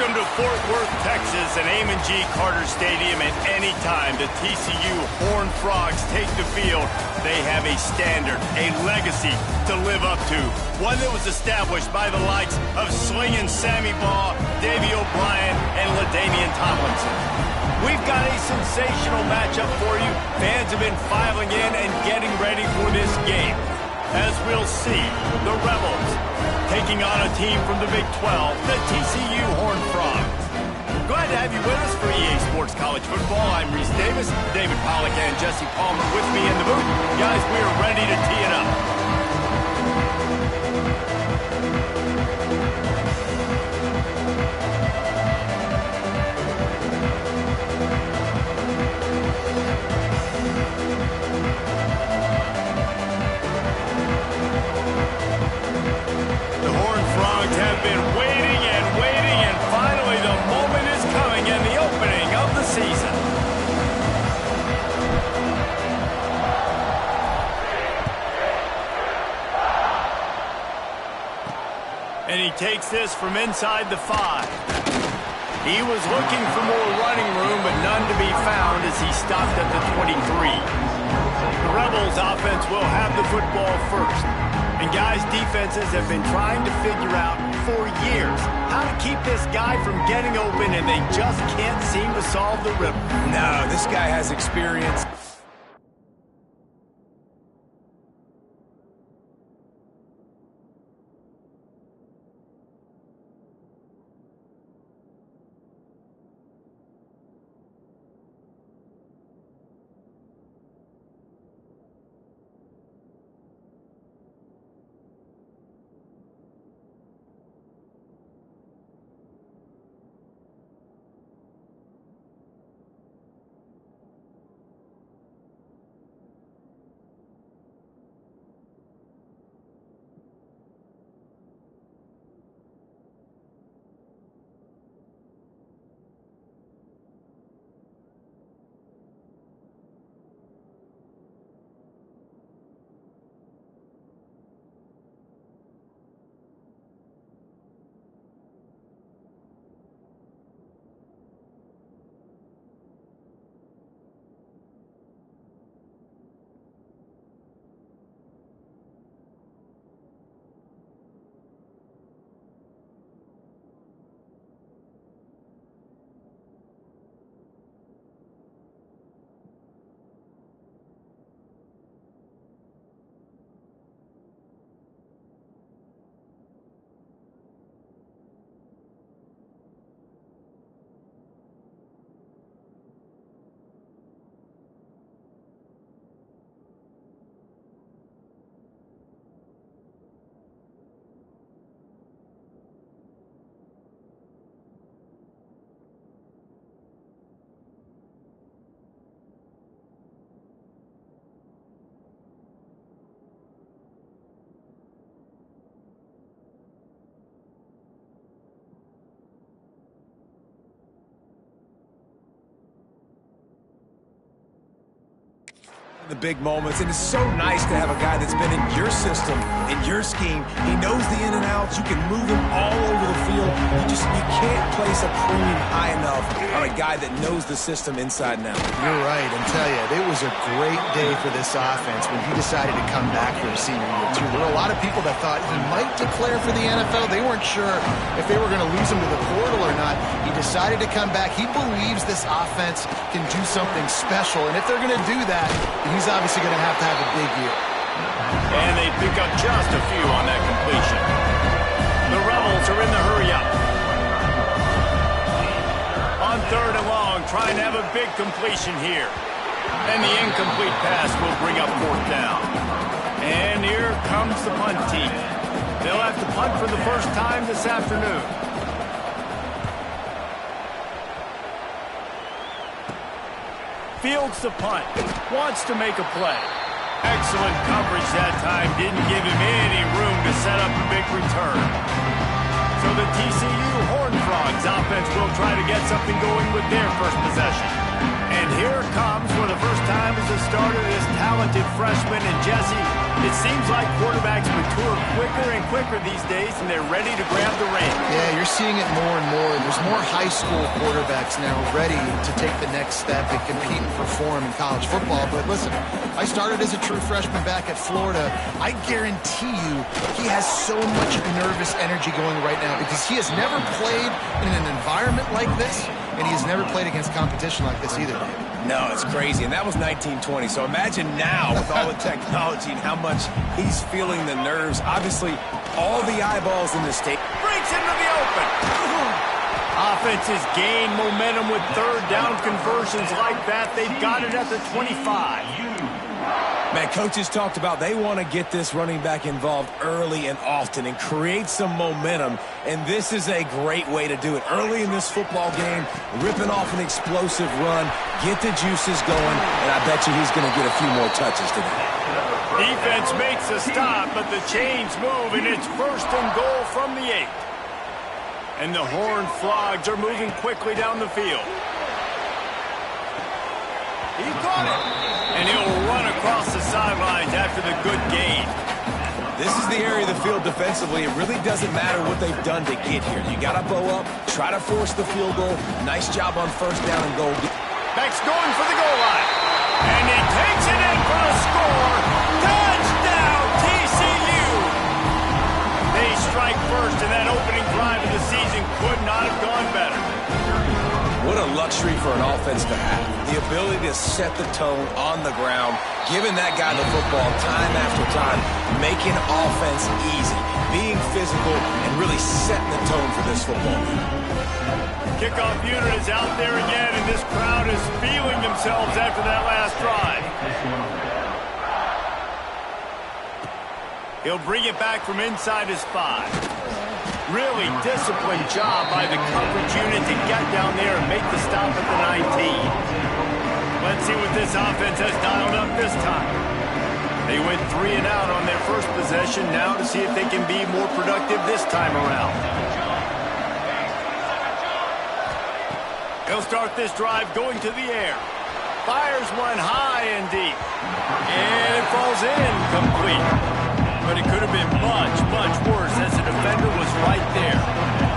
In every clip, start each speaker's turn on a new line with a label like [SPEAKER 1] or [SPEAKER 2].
[SPEAKER 1] Welcome to Fort Worth, Texas, and Amon G. Carter Stadium. At any time the TCU Horned Frogs take the field, they have a standard, a legacy to live up to. One that was established by the likes of Slingin' Sammy Baugh, Davey O'Brien, and LaDainian Tomlinson. We've got a sensational matchup for you. Fans have been filing in and getting ready for this game. As we'll see, the Rebels taking on a team from the Big 12, the TCU Horned Frogs. Glad to have you with us for EA Sports College Football. I'm Reese Davis, David Pollack and Jesse Palmer with me in the booth. Guys, we are ready to tee it up. Have been waiting and waiting, and finally the moment is coming in the opening of the season. And he takes this from inside the 5. He was looking for more running room, but none to be found as he stopped at the 23. The Rebels offense will have the football first. And guys, defenses have been trying to figure out for years how to keep this guy from getting open, and they just can't seem to solve the riddle.
[SPEAKER 2] No, this guy has experience. The big moments, and it's so nice to have a guy that's been in your system, in your scheme. He knows the in and outs. You can move him all over the field. You can't place a premium high enough on a guy that knows the system inside and out.
[SPEAKER 3] You're right, and tell you, it was a great day for this offense when he decided to come back for his senior year too. There were a lot of people that thought he might declare for the NFL. They weren't sure if they were going to lose him to the portal or not. He decided to come back. He believes this offense can do something special, and if they're going to do that, he's obviously going to have a big year.
[SPEAKER 1] And they pick up just a few on that completion. The Rebels are in the hurry-up. On 3rd and long, trying to have a big completion here. And the incomplete pass will bring up 4th down. And here comes the punt team. They'll have to punt for the first time this afternoon. Fields the punt, wants to make a play. Excellent coverage that time, didn't give him any room to set up a big return. So the TCU Horned Frogs offense will try to get something going with their first possession. And here comes, for the first time as a starter, this talented freshman. And Jesse, It seems like quarterbacks mature quicker and quicker these days, and they're ready to grab the reins.
[SPEAKER 3] Yeah, you're seeing it more and more. There's more high school quarterbacks now ready to take the next step and compete and perform in college football. But listen, I started as a true freshman back at Florida. I guarantee you he has so much nervous energy going right now because he has never played in an environment like this, and he has never played against competition like this either, David.
[SPEAKER 2] No, it's crazy, and that was 1920. So imagine now with all the technology and how much he's feeling the nerves. Obviously, all the eyeballs in the state.
[SPEAKER 1] Breaks into the open. Offenses gain momentum with third down conversions like that. They've got it at the 25.
[SPEAKER 2] Man, coaches talked about they want to get this running back involved early and often and create some momentum, and this is a great way to do it. Early in this football game, ripping off an explosive run, get the juices going, and I bet you he's going to get a few more touches today.
[SPEAKER 1] Defense makes a stop, but the chains move, and it's first and goal from the 8. And the Horned Frogs are moving quickly down the field. He caught it. And he'll run across the sidelines after the good gain.
[SPEAKER 2] This is the area of the field defensively. It really doesn't matter what they've done to get here. You got to bow up, try to force the field goal. Nice job on first down and goal.
[SPEAKER 1] Beck's going for the goal line. And he takes it in for a score. Touchdown, TCU! They strike first, and that opening drive of the season could not have gone better.
[SPEAKER 2] What a luxury for an offense to have. The ability to set the tone on the ground, giving that guy the football time after time, making offense easy, being physical, and really setting the tone for this football game.
[SPEAKER 1] Kickoff unit is out there again, and this crowd is feeling themselves after that last drive. He'll bring it back from inside his 5. Really disciplined job by the coverage unit to get down there and make the stop at the 19. Let's see what this offense has dialed up this time. They went 3 and out on their first possession. Now to see if they can be more productive this time around. He'll start this drive going to the air. Fires one high and deep. And it falls in complete. But it could have been much, much worse as the defender was right there.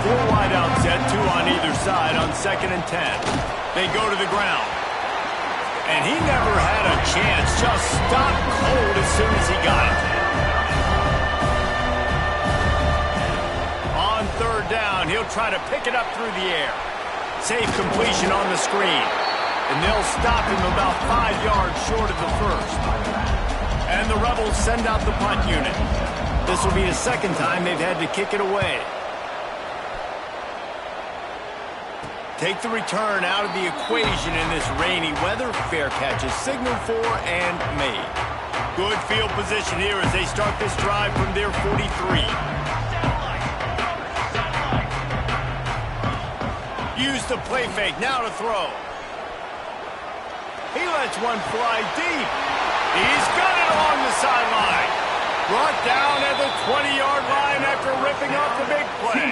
[SPEAKER 1] 4 wideouts set, 2 on either side on 2nd and 10. They go to the ground. And he never had a chance, just stopped cold as soon as he got it. On 3rd down, he'll try to pick it up through the air. Safe completion on the screen. And they'll stop him about 5 yards short of the first. And the Rebels send out the punt unit. This will be the 2nd time they've had to kick it away. Take the return out of the equation in this rainy weather. Fair catch is signaled for and made. Good field position here as they start this drive from their 43. Use the play fake, now to throw. He lets one fly deep. He's got it along the sideline. Brought down at the 20-yard line after ripping off the big play.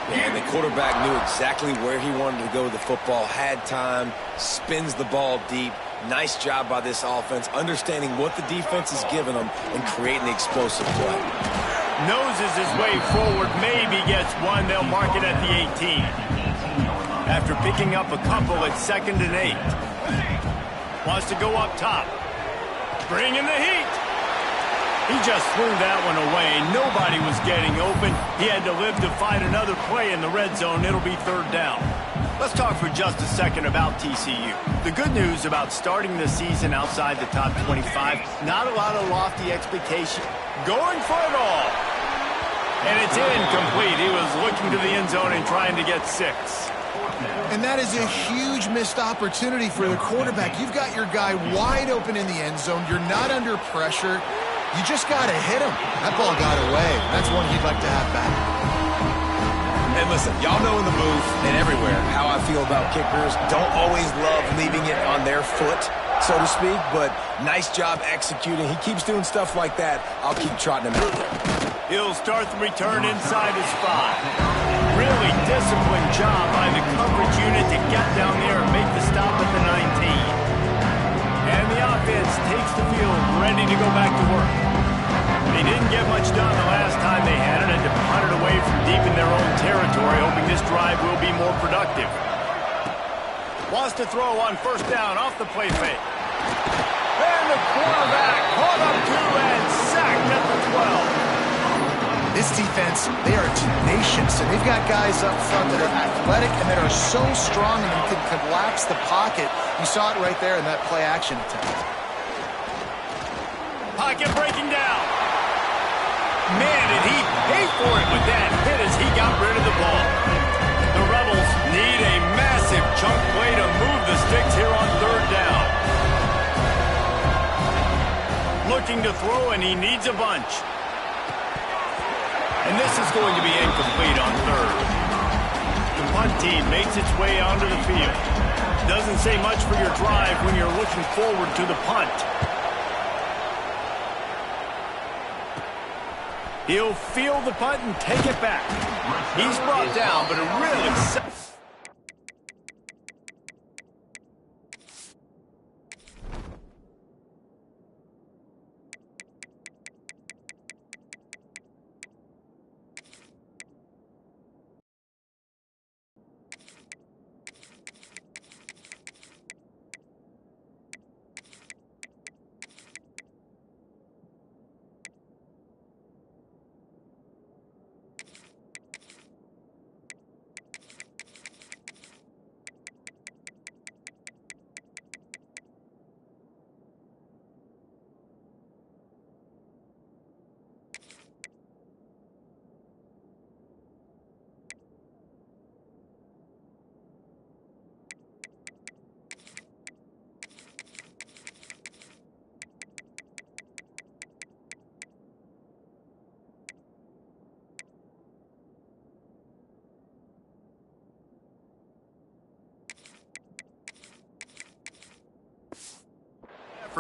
[SPEAKER 2] And the quarterback knew exactly where he wanted to go with the football, had time, spins the ball deep. Nice job by this offense, understanding what the defense is giving them and creating the explosive play.
[SPEAKER 1] Noses his way forward, maybe gets one. They'll mark it at the 18. After picking up a couple at 2nd and 8. Wants to go up top. Bring in the heat. He just threw that one away. Nobody was getting open. He had to live to find another play in the red zone. It'll be 3rd down. Let's talk for just a second about TCU. The good news about starting the season outside the top 25, not a lot of lofty expectation. Going for it all. And it's incomplete. He was looking to the end zone and trying to get 6.
[SPEAKER 3] And that is a huge missed opportunity for the quarterback. You've got your guy wide open in the end zone. You're not under pressure. You just got to hit him. That ball got away. That's one he'd like to have back.
[SPEAKER 2] And listen, y'all know in the booth and everywhere how I feel about kickers. Don't always love leaving it on their foot, so to speak, but nice job executing. He keeps doing stuff like that. I'll keep trotting him out there.
[SPEAKER 1] He'll start the return inside his 5. Really disciplined job by the coverage unit to get down there and make the stop at the 19. And the offense takes the field ready to go back to work. They didn't get much done the last time they had it, and to punt it away from deep in their own territory, hoping this drive will be more productive. Wants to throw on first down off the play fake. And the quarterback caught up to and sacked at the 12.
[SPEAKER 3] This defense, they are tenacious, and they've got guys up front that are athletic and that are so strong and can collapse the pocket. You saw it right there in that play-action attempt.
[SPEAKER 1] Pocket breaking down. Man, did he pay for it with that hit as he got rid of the ball. The Rebels need a massive chunk play to move the sticks here on third down. Looking to throw, and he needs a bunch. And this is going to be incomplete on third. The punt team makes its way onto the field. Doesn't say much for your drive when you're looking forward to the punt. He'll field the punt and take it back. He's brought down, but it really...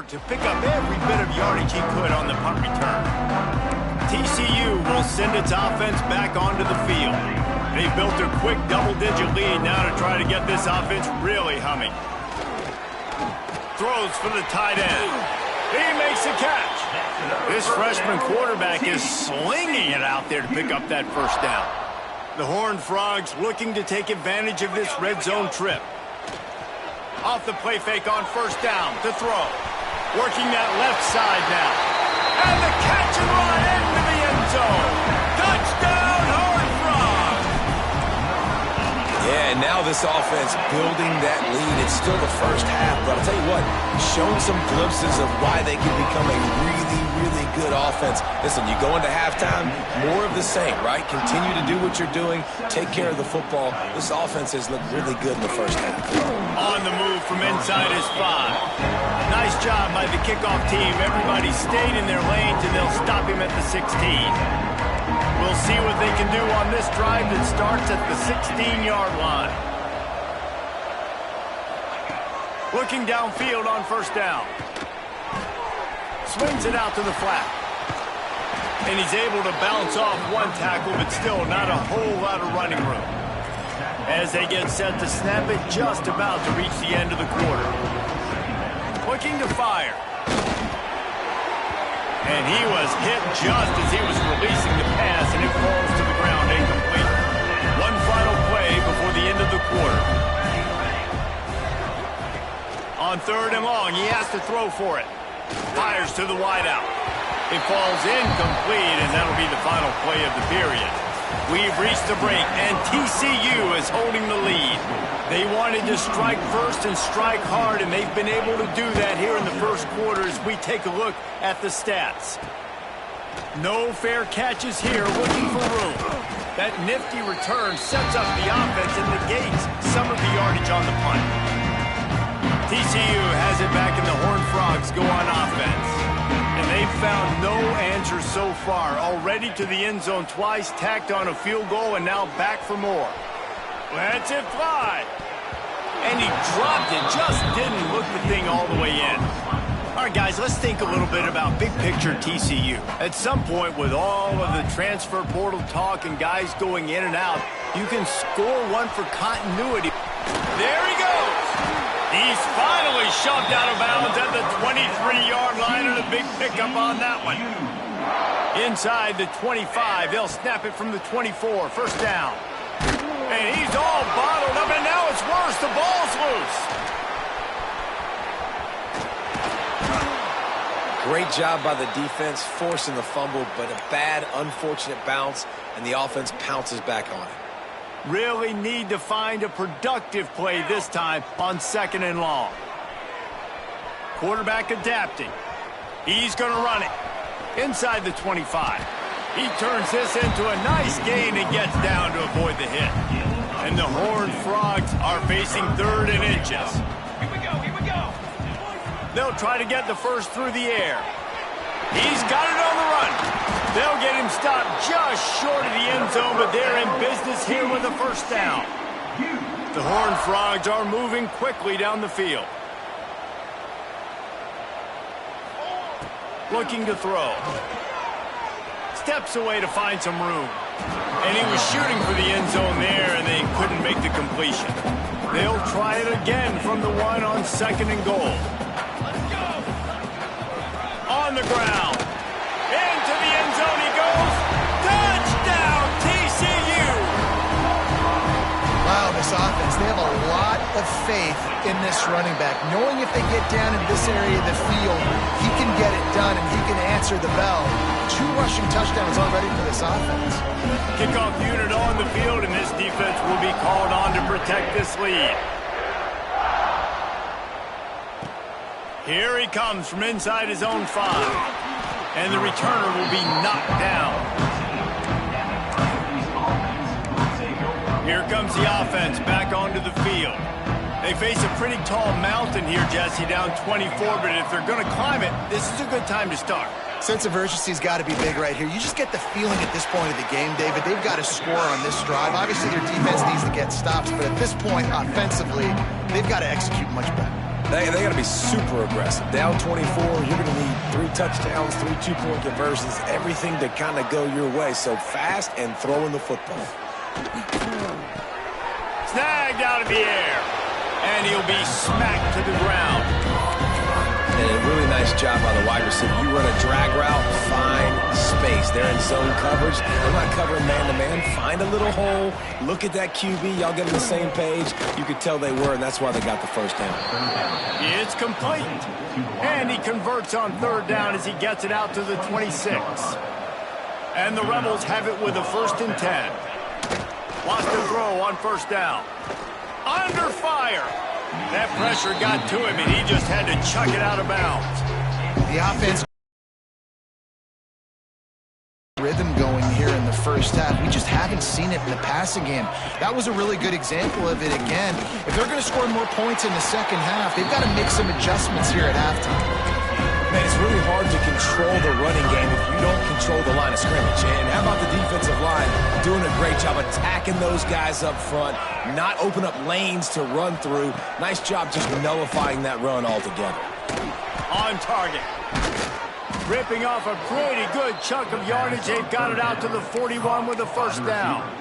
[SPEAKER 1] to pick up every bit of yardage he could on the punt return. TCU will send its offense back onto the field. They built a quick double-digit lead now to try to get this offense really humming. Throws for the tight end. He makes the catch. This freshman quarterback is slinging it out there to pick up that first down. The Horned Frogs looking to take advantage of this red zone trip. Off the play fake on first down to throw. Working that left side now. And the catch and run into the end zone. Touchdown, Horned Frogs!
[SPEAKER 2] Yeah, and now this offense building that lead. It's still the first half, but I'll tell you what, shown some glimpses of why they can become a really, really good offense. Listen, you go into halftime, more of the same, right? Continue to do what you're doing. Take care of the football. This offense has looked really good in the first half.
[SPEAKER 1] On the move from inside his 5. Nice job by the kickoff team. Everybody stayed in their lanes, and they'll stop him at the 16. We'll see what they can do on this drive that starts at the 16-yard line. Looking downfield on first down. Swings it out to the flat. And he's able to bounce off one tackle, but still not a whole lot of running room. As they get set to snap it, just about to reach the end of the quarter. Looking to fire. And he was hit just as he was releasing the pass, and it falls to the ground incomplete. One final play before the end of the quarter. On third and long, he has to throw for it. Fires to the wideout. It falls incomplete, and that'll be the final play of the period. We've reached the break, and TCU is holding the lead. They wanted to strike first and strike hard, and they've been able to do that here in the first quarter as we take a look at the stats. No fair catches here, looking for room. That nifty return sets up the offense and negates some of the yardage on the punt. TCU has it back, and the Horned Frogs go on offense. And they've found no answer so far. Already to the end zone twice, tacked on a field goal, and now back for more. Lets it fly. And he dropped it, just didn't look the thing all the way in. All right, guys, let's think a little bit about big picture TCU. At some point, with all of the transfer portal talk and guys going in and out, you can score one for continuity. There he goes. He's finally shoved out of bounds at the 23-yard line, and a big Pick up on that one. Inside the 25, they'll snap it from the 24. First down. And he's all bottled up, and now it's worse. The ball's loose.
[SPEAKER 2] Great job by the defense, forcing the fumble, but a bad, unfortunate bounce, and the offense pounces back on it.
[SPEAKER 1] Really need to find a productive play this time on 2nd and long. Quarterback adapting. He's going to run it. Inside the 25. He turns this into a nice gain and gets down to avoid the hit. And the Horned Frogs are facing 3rd and inches.
[SPEAKER 4] Here we go.
[SPEAKER 1] They'll try to get the first through the air. He's got it on the run. They'll get him stopped just short of the end zone, but they're in business here with a first down. The Horned Frogs are moving quickly down the field. Looking to throw. Steps away to find some room. And he was shooting for the end zone there, and they couldn't make the completion. They'll try it again from the 1 on 2nd and goal. On the ground. Into the end zone he goes. Touchdown, TCU!
[SPEAKER 3] Wow, this offense, they have a lot of faith in this running back. Knowing if they get down in this area of the field, he can get it done and he can answer the bell. 2 rushing touchdowns already for this offense.
[SPEAKER 1] Kickoff unit on the field, and this defense will be called on to protect this lead. Here he comes from inside his own 5. And the returner will be knocked down. Here comes the offense back onto the field. They face a pretty tall mountain here, Jesse, down 24, but if they're going to climb it, this is a good time to start.
[SPEAKER 3] Sense of urgency's got to be big right here. You just get the feeling at this point of the game, David, they've got to score on this drive. Obviously, their defense needs to get stops, but at this point, offensively, they've got to execute much better.
[SPEAKER 2] They got to be super aggressive. Down 24, you're going to need 3 touchdowns, 3 2-point conversions, everything to kind of go your way. So fast and throwing the football.
[SPEAKER 1] Snagged out of the air. And he'll be smacked to the ground.
[SPEAKER 2] And a really nice job by the wide receiver. You run a drag route, find space. They're in zone coverage. They're not covering man-to-man. Find a little hole. Look at that QB. Y'all get on the same page. You could tell they were, and that's why they got the first down.
[SPEAKER 1] It's complete. And he converts on 3rd down as he gets it out to the 26. And the Rebels have it with a 1st and 10. Lost the throw on 1st down. Under fire. That pressure got to him, and he just had to chuck it out of bounds.
[SPEAKER 3] The offense rhythm going here in the first half. We just haven't seen it in the passing game. That was a really good example of it again. If they're going to score more points in the second half, they've got to make some adjustments here at halftime.
[SPEAKER 2] Man, it's really hard to control the running game if you don't control the line of scrimmage. And how about the defensive line doing a great job attacking those guys up front, not open up lanes to run through. Nice job just nullifying that run altogether.
[SPEAKER 1] On target. Ripping off a pretty good chunk of yardage. They've got it out to the 41 with a 1st down.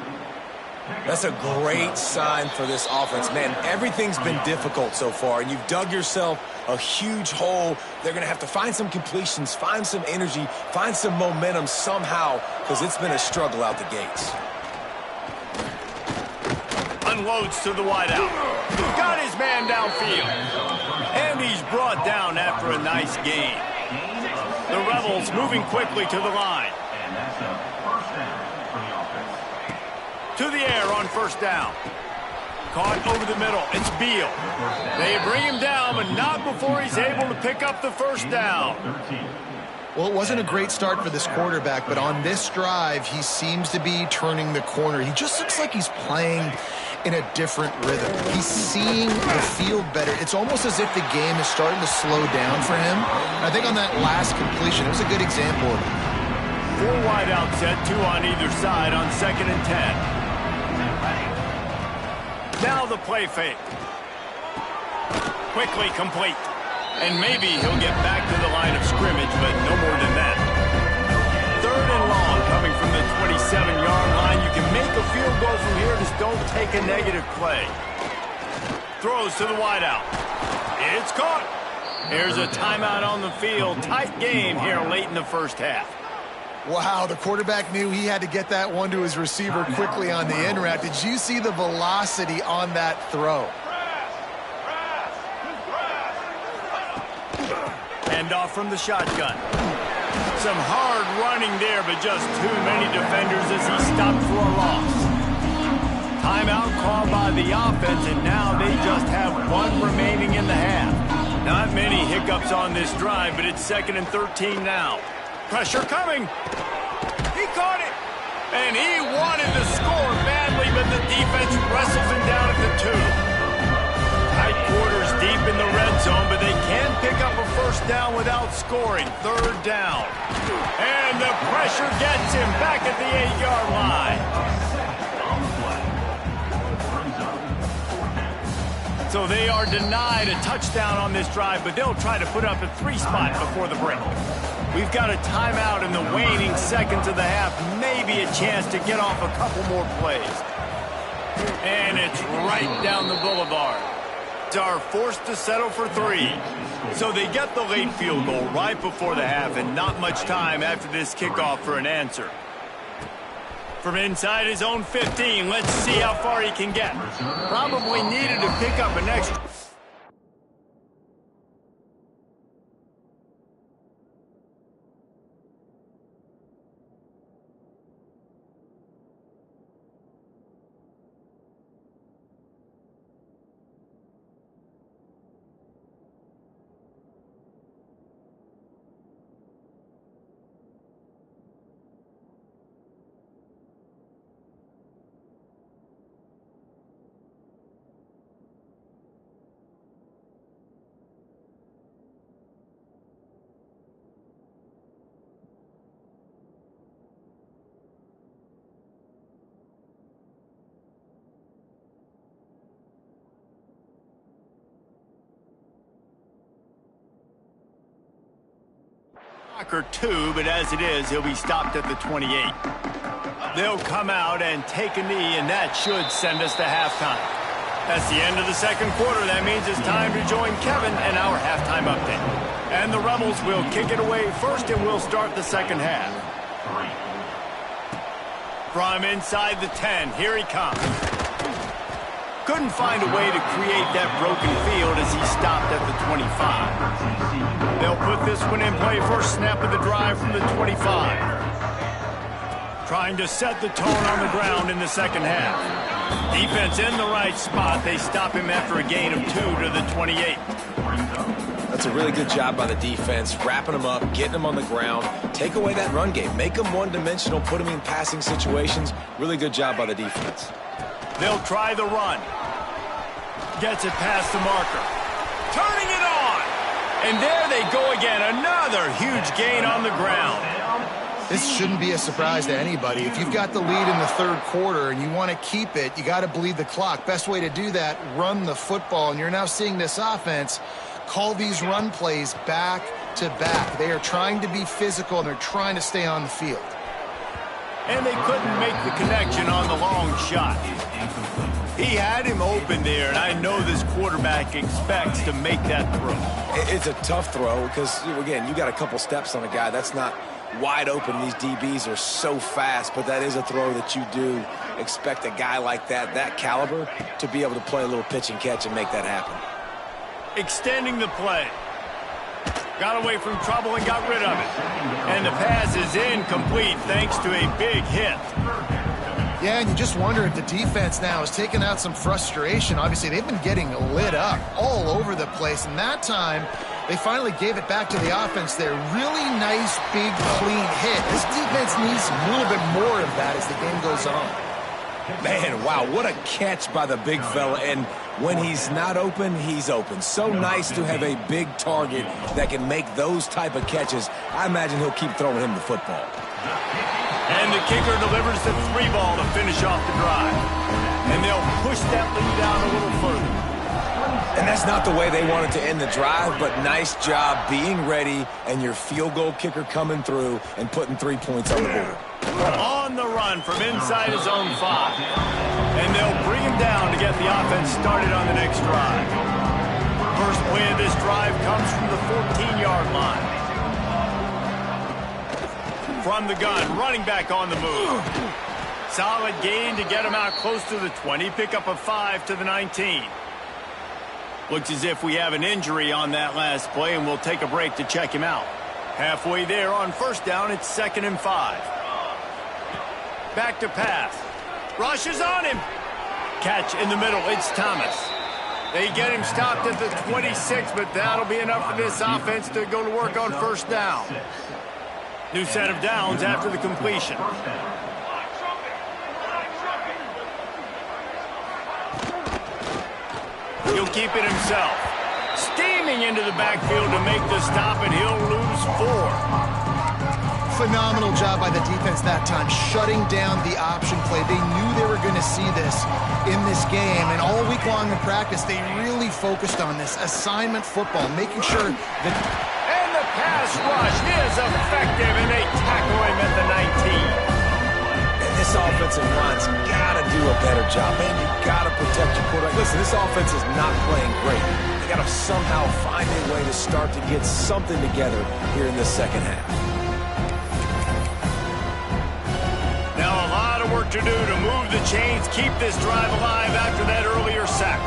[SPEAKER 2] That's a great sign for this offense. Man, everything's been difficult so far, and you've dug yourself a huge hole. They're going to have to find some completions, find some energy, find some momentum somehow, because it's been a struggle out the gates.
[SPEAKER 1] Unloads to the wideout. Got his man downfield. And he's brought down after a nice gain. The Rebels moving quickly to the line. To the air on 1st down. Caught over the middle. It's Beal. They bring him down, but not before he's able to pick up the 1st down.
[SPEAKER 3] Well, it wasn't a great start for this quarterback, but on this drive, he seems to be turning the corner. He just looks like he's playing in a different rhythm. He's seeing the field better. It's almost as if the game is starting to slow down for him. And I think on that last completion, it was a good example of it.
[SPEAKER 1] 4 wide out set, 2 on either side on 2nd and 10. Now the play fake. Quickly complete. And maybe he'll get back to the line of scrimmage, but no more than that. 3rd and long coming from the 27-yard line. You can make a field goal from here. Just don't take a negative play. Throws to the wideout. It's caught. Here's a timeout on the field. Tight game here late in the first half.
[SPEAKER 3] Wow, the quarterback knew he had to get that one to his receiver quickly on the in route. Did you see the velocity on that throw?
[SPEAKER 1] Hand off from the shotgun. Some hard running there, but just too many defenders as he stopped for a loss. Timeout called by the offense, and now they just have one remaining in the half. Not many hiccups on this drive, but it's 2nd and 13 now. Pressure coming. He caught it. And he wanted to score badly, but the defense wrestles him down at the 2. Tight quarters deep in the red zone, but they can pick up a first down without scoring. 3rd down. And the pressure gets him back at the 8-yard line. So they are denied a touchdown on this drive, but they'll try to put up a 3 spot before the break. We've got a timeout in the waning seconds of the half. Maybe a chance to get off a couple more plays. And it's right down the boulevard. Are forced to settle for 3. So they get the late field goal right before the half, and not much time after this kickoff for an answer. From inside his own 15, let's see how far he can get. Probably needed to pick up an extra. Or 2, but as it is, he'll be stopped at the 28. They'll come out and take a knee, and that should send us to halftime. That's the end of the 2nd quarter. That means it's time to join Kevin and our halftime update. And the Rebels will kick it away first, and we'll start the 2nd half. From inside the 10, here he comes. Couldn't find a way to create that broken field as he stopped at the 25. They'll put this one in play first snap of the drive from the 25. Trying to set the tone on the ground in the 2nd half. Defense in the right spot. They stop him after a gain of 2 to the 28.
[SPEAKER 2] That's a really good job by the defense, wrapping him up, getting him on the ground, take away that run game, make him one-dimensional, put him in passing situations. Really good job by the defense.
[SPEAKER 1] They'll try the run. Gets it past the marker. Turning it on. And there they go again. Another huge gain on the ground.
[SPEAKER 3] This shouldn't be a surprise to anybody. If you've got the lead in the 3rd quarter and you want to keep it, you got to bleed the clock. Best way to do that, run the football. And you're now seeing this offense call these run plays back to back. They are trying to be physical, and they're trying to stay on the field.
[SPEAKER 1] And they couldn't make the connection on the long shot. He had him open there, and I know this quarterback expects to make that throw.
[SPEAKER 2] It's a tough throw because, again, you got a couple steps on a guy. That's not wide open. These DBs are so fast, but that is a throw that you do expect a guy like that caliber, to be able to play a little pitch and catch and make that happen.
[SPEAKER 1] Extending the play. Got away from trouble and got rid of it. And the pass is incomplete thanks to a big hit.
[SPEAKER 3] Yeah, and you just wonder if the defense now has taken out some frustration. Obviously, they've been getting lit up all over the place. And that time, they finally gave it back to the offense there. Really nice, big, clean hit. This defense needs a little bit more of that as the game goes on.
[SPEAKER 2] Man, wow, what a catch by the big fella. And when he's not open, he's open. So nice to have a big target that can make those type of catches. I imagine he'll keep throwing him the football.
[SPEAKER 1] And the kicker delivers the 3 ball to finish off the drive. And they'll push that lead down a little further.
[SPEAKER 2] And that's not the way they wanted to end the drive, but nice job being ready and your field goal kicker coming through and putting 3 points on the board.
[SPEAKER 1] On the run from inside his own 5. And they'll bring him down to get the offense started on the next drive. First play of this drive comes from the 14-yard line. From the gun, running back on the move. Solid gain to get him out close to the 20. Pick up a 5 to the 19. Looks as if we have an injury on that last play, and we'll take a break to check him out. Halfway there on first down, it's 2nd and 5. Back to pass. Rushes on him. Catch in the middle. It's Thomas. They get him stopped at the 26, but that'll be enough for this offense to go to work on first down. New set of downs after the completion. He'll keep it himself. Steaming into the backfield to make the stop, and he'll lose 4.
[SPEAKER 3] Phenomenal job by the defense that time, shutting down the option play. They knew they were going to see this in this game, and all week long in practice, they really focused on this assignment football, making sure that...
[SPEAKER 1] And the pass rush is effective, and they tackle him at the 19.
[SPEAKER 2] And this offensive line's got to do a better job, man. You got to protect your quarterback. Listen, this offense is not playing great. They got to somehow find a way to start to get something together here in the second half.
[SPEAKER 1] Now a lot of work to do to move the chains, keep this drive alive after that earlier sack.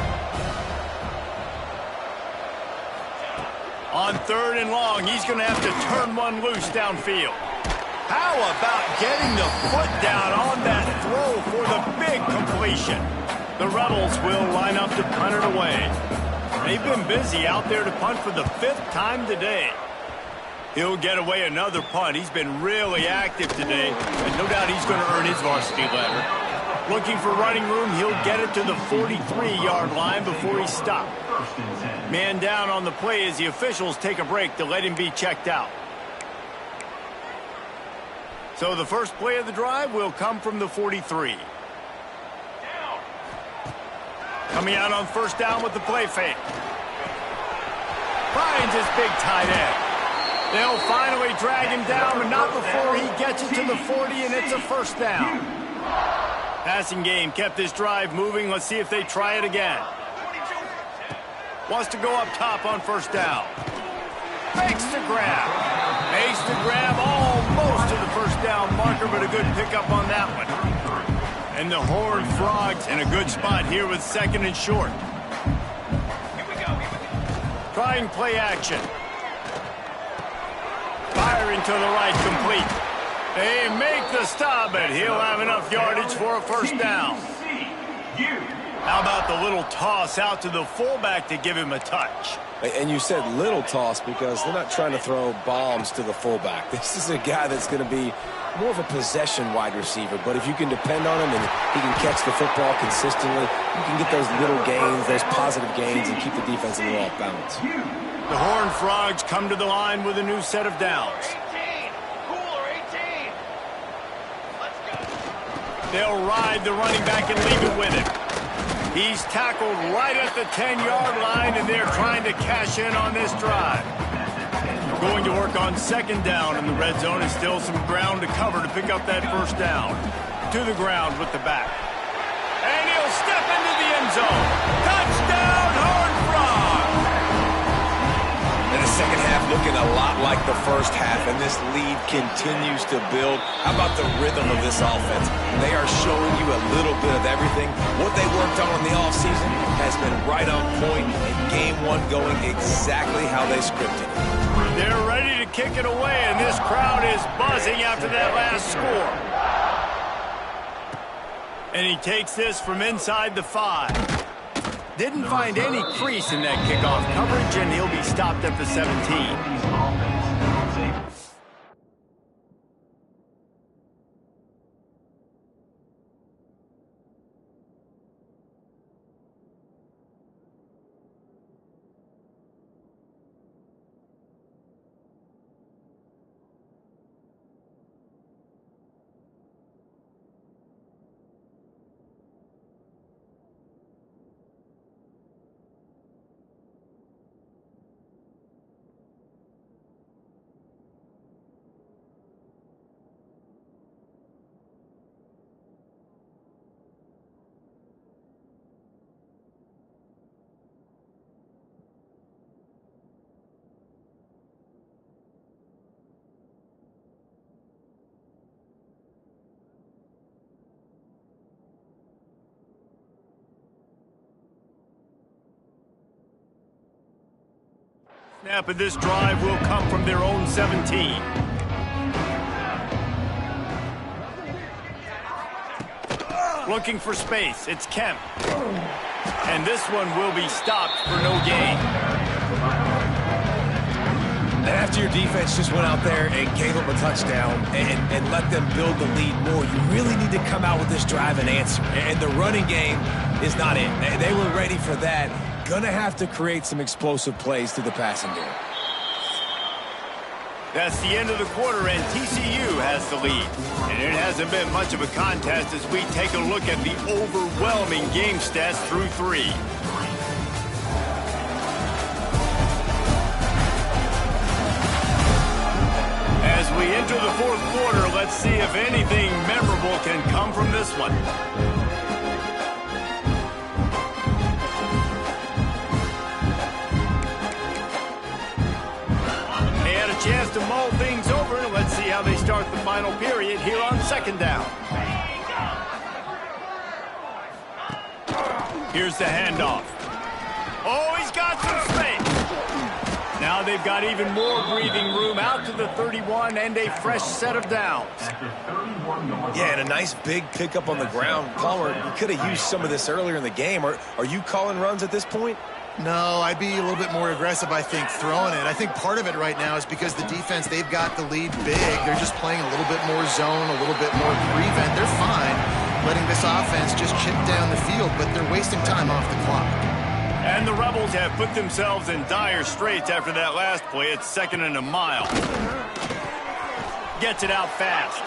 [SPEAKER 1] On 3rd and long, he's going to have to turn one loose downfield. How about getting the foot down on that throw for the big completion? The Rebels will line up to punt it away. They've been busy out there to punt for the 5th time today. He'll get away another punt. He's been really active today, and no doubt he's going to earn his varsity letter. Looking for running room, he'll get it to the 43-yard line before he's stopped. Man down on the play as the officials take a break to let him be checked out. So the first play of the drive will come from the 43. Coming out on first down with the play fake. Finds his big tight end. They'll finally drag him down, but not before he gets it to the 40, and it's a first down. Passing game kept this drive moving. Let's see if they try it again. Wants to go up top on first down. Makes the grab. Makes the grab almost to the first down marker, but a good pickup on that one. And the Horned Frogs in a good spot here with 2nd and short. Trying play action. Firing to the right, complete. They make the stop, but he'll have enough yardage for a first down. How about the little toss out to the fullback to give him a touch?
[SPEAKER 2] And you said little toss because they're not trying to throw bombs to the fullback. This is a guy that's going to be more of a possession wide receiver, but if you can depend on him and he can catch the football consistently, you can get those little gains, those positive gains, and keep the defense a little off balance.
[SPEAKER 1] The Horned Frogs come to the line with a new set of downs.
[SPEAKER 4] 18. Cooler 18. Let's go.
[SPEAKER 1] They'll ride the running back and leave it with him. He's tackled right at the 10-yard line, and they're trying to cash in on this drive. Going to work on 2nd down in the red zone, and still some ground to cover to pick up that first down. To the ground with the back. And he'll step into the end zone. Touchdown, Horned Frogs!
[SPEAKER 2] And the second half looking a lot like the first half, and this lead continues to build. How about the rhythm of this offense? They are showing you a little bit of everything. What they worked on in the offseason has been right on point, and game one going exactly how they scripted it.
[SPEAKER 1] They're ready to kick it away, and this crowd is buzzing after that last score. And he takes this from inside the 5. Didn't find any crease in that kickoff coverage, and he'll be stopped at the 17. Snap of this drive will come from their own 17. Looking for space. It's Kemp. And this one will be stopped for no gain.
[SPEAKER 2] And after your defense just went out there and gave them a touchdown and let them build the lead more, you really need to come out with this drive and answer. And the running game is not it. They were ready for that. Gonna have to create some explosive plays through the passing game.
[SPEAKER 1] That's the end of the quarter, and TCU has the lead. And it hasn't been much of a contest as we take a look at the overwhelming game stats through 3. As we enter the 4th quarter, let's see if anything memorable can come from this one. Chance to mull things over. Let's see how they start the final period here on 2nd down. Here's the handoff. Oh, he's got some space. Now they've got even more breathing room out to the 31 and a fresh set of downs.
[SPEAKER 2] Yeah, and a nice big pickup on the ground. Palmer, you could have used some of this earlier in the game. Are you calling runs at this point?
[SPEAKER 3] No, I'd be a little bit more aggressive, I think, throwing it. I think part of it right now is because the defense, they've got the lead big. They're just playing a little bit more zone, a little bit more prevent. They're fine letting this offense just chip down the field, but they're wasting time off the clock.
[SPEAKER 1] And the Rebels have put themselves in dire straits after that last play. It's 2nd and a mile. Gets it out fast.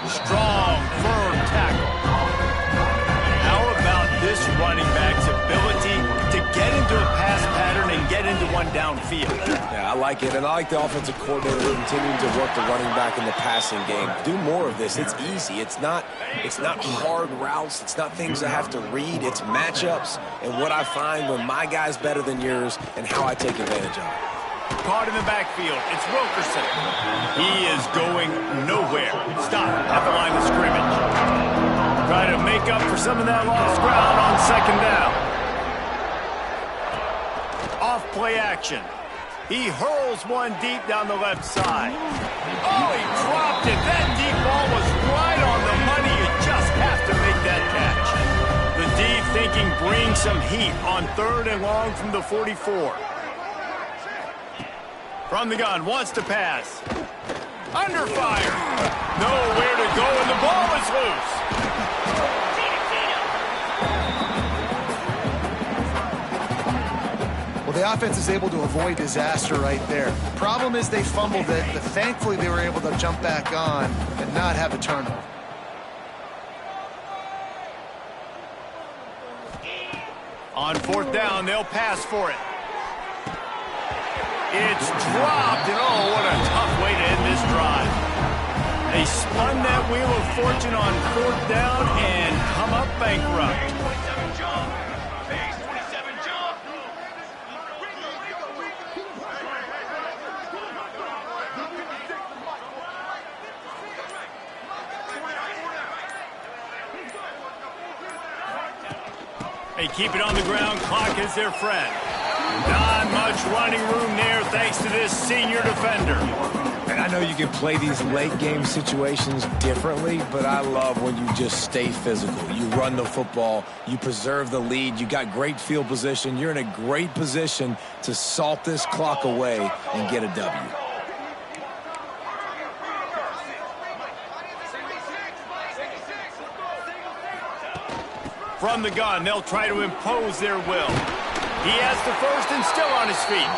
[SPEAKER 1] Strong, firm tackle. How about this running back's ability to get into a pass pattern and get into one downfield?
[SPEAKER 2] Yeah, I like it, and I like the offensive coordinator continuing to work the running back in the passing game. Do more of this. It's easy. It's not hard routes. It's not things I have to read. It's matchups and what I find when my guy's better than yours and how I take advantage of it.
[SPEAKER 1] Caught in the backfield. It's Wilkerson. He is going nowhere. Stop at the line of scrimmage. Try to make up for some of that lost ground on 2nd down. Off play action. He hurls one deep down the left side. Oh, he dropped it. That deep ball was right on the money. You just have to make that catch. The D thinking bring some heat on 3rd and long from the 44. From the gun, wants to pass. Under fire. Nowhere to go, and the ball is loose.
[SPEAKER 3] Well, the offense is able to avoid disaster right there. Problem is they fumbled it, but thankfully they were able to jump back on and not have a turnover.
[SPEAKER 1] On 4th down, they'll pass for it. It's dropped, and oh, what a tough way to end this drive. They spun that wheel of fortune on 4th down and come up bankrupt. They keep it on the ground. Clock is their friend. Not much running room there thanks to this senior defender.
[SPEAKER 2] And I know you can play these late game situations differently, but I love when you just stay physical. You run the football, you preserve the lead, you got great field position, you're in a great position to salt this clock away and get a W.
[SPEAKER 1] From the gun, they'll try to impose their will. He has the first and still on his feet.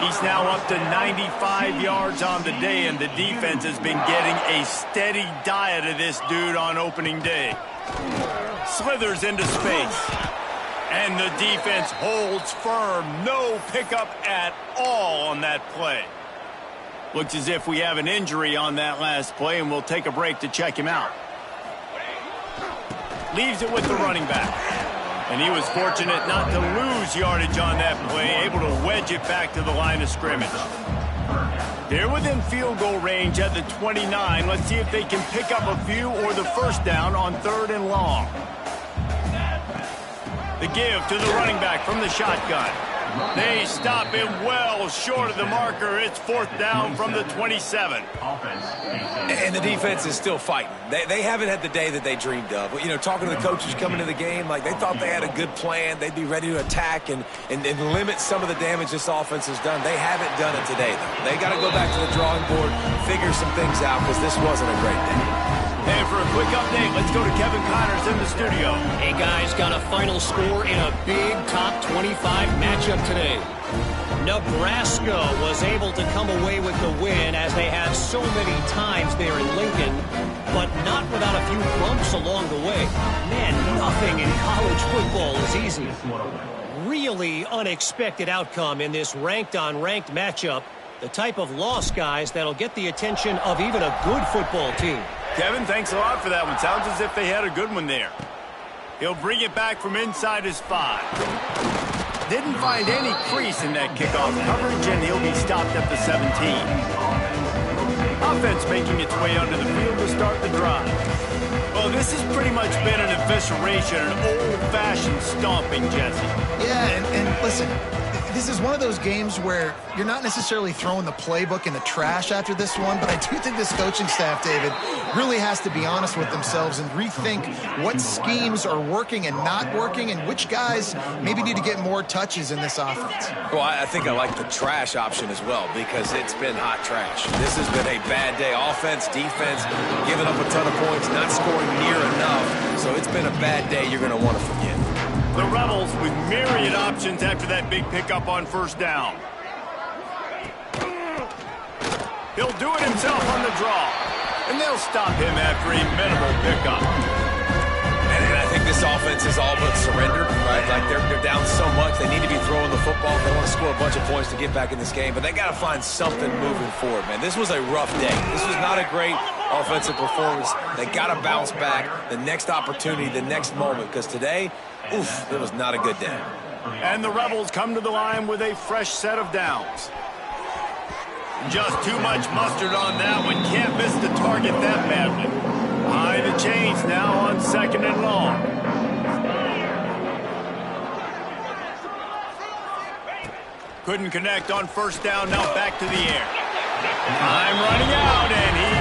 [SPEAKER 1] He's now up to 95 yards on the day, and the defense has been getting a steady diet of this dude on opening day. Slithers into space. And the defense holds firm. No pickup at all on that play. Looks as if we have an injury on that last play, and we'll take a break to check him out. Leaves it with the running back. And he was fortunate not to lose yardage on that play, able to wedge it back to the line of scrimmage. They're within field goal range at the 29. Let's see if they can pick up a few or the first down on 3rd and long. The give to the running back from the shotgun. They stop him well short of the marker. It's 4th down from the 27.
[SPEAKER 2] And the defense is still fighting. They haven't had the day that they dreamed of. You know, talking to the coaches coming to the game, like they thought they had a good plan. They'd be ready to attack and limit some of the damage this offense has done. They haven't done it today, though. They got to go back to the drawing board, figure some things out, because this wasn't a great day.
[SPEAKER 1] And for a quick update, let's go to Kevin Connors in the studio.
[SPEAKER 5] Hey, guys, got a final score in a big top 25 matchup today. Nebraska was able to come away with the win as they have so many times there in Lincoln, but not without a few bumps along the way. Man, nothing in college football is easy. Really unexpected outcome in this ranked-on-ranked matchup. The type of loss, guys, that'll get the attention of even a good football team.
[SPEAKER 1] Kevin, thanks a lot for that one. Sounds as if they had a good one there. He'll bring it back from inside his 5. Didn't find any crease in that kickoff coverage, and he'll be stopped at the 17. Offense making its way onto the field to start the drive. Well, this has pretty much been an evisceration, an old-fashioned stomping, Jesse.
[SPEAKER 3] Yeah, and listen, this is one of those games where you're not necessarily throwing the playbook in the trash after this one, but I do think this coaching staff, David, really has to be honest with themselves and rethink what schemes are working and not working and which guys maybe need to get more touches in this offense.
[SPEAKER 2] Well, I think I like the trash option as well because it's been hot trash. This has been a bad day. Offense, defense, giving up a ton of points, not scoring near enough. So it's been a bad day you're going to want to forget.
[SPEAKER 1] The Rebels with myriad options after that big pickup on 1st down. He'll do it himself on the draw. And they'll stop him after a minimal pickup.
[SPEAKER 2] And I think this offense is all but surrendered, right? Like they're down so much, they need to be throwing the football. They want to score a bunch of points to get back in this game, but they got to find something moving forward, man. This was a rough day. This was not a great offensive performance. They got to bounce back the next opportunity, the next moment, because today, oof, it was not a good day.
[SPEAKER 1] And the Rebels come to the line with a fresh set of downs. Just too much mustard on that one. Can't miss the target that badly. High the chains now on 2nd and long. Couldn't connect on 1st down. Now back to the air. Time running out, and he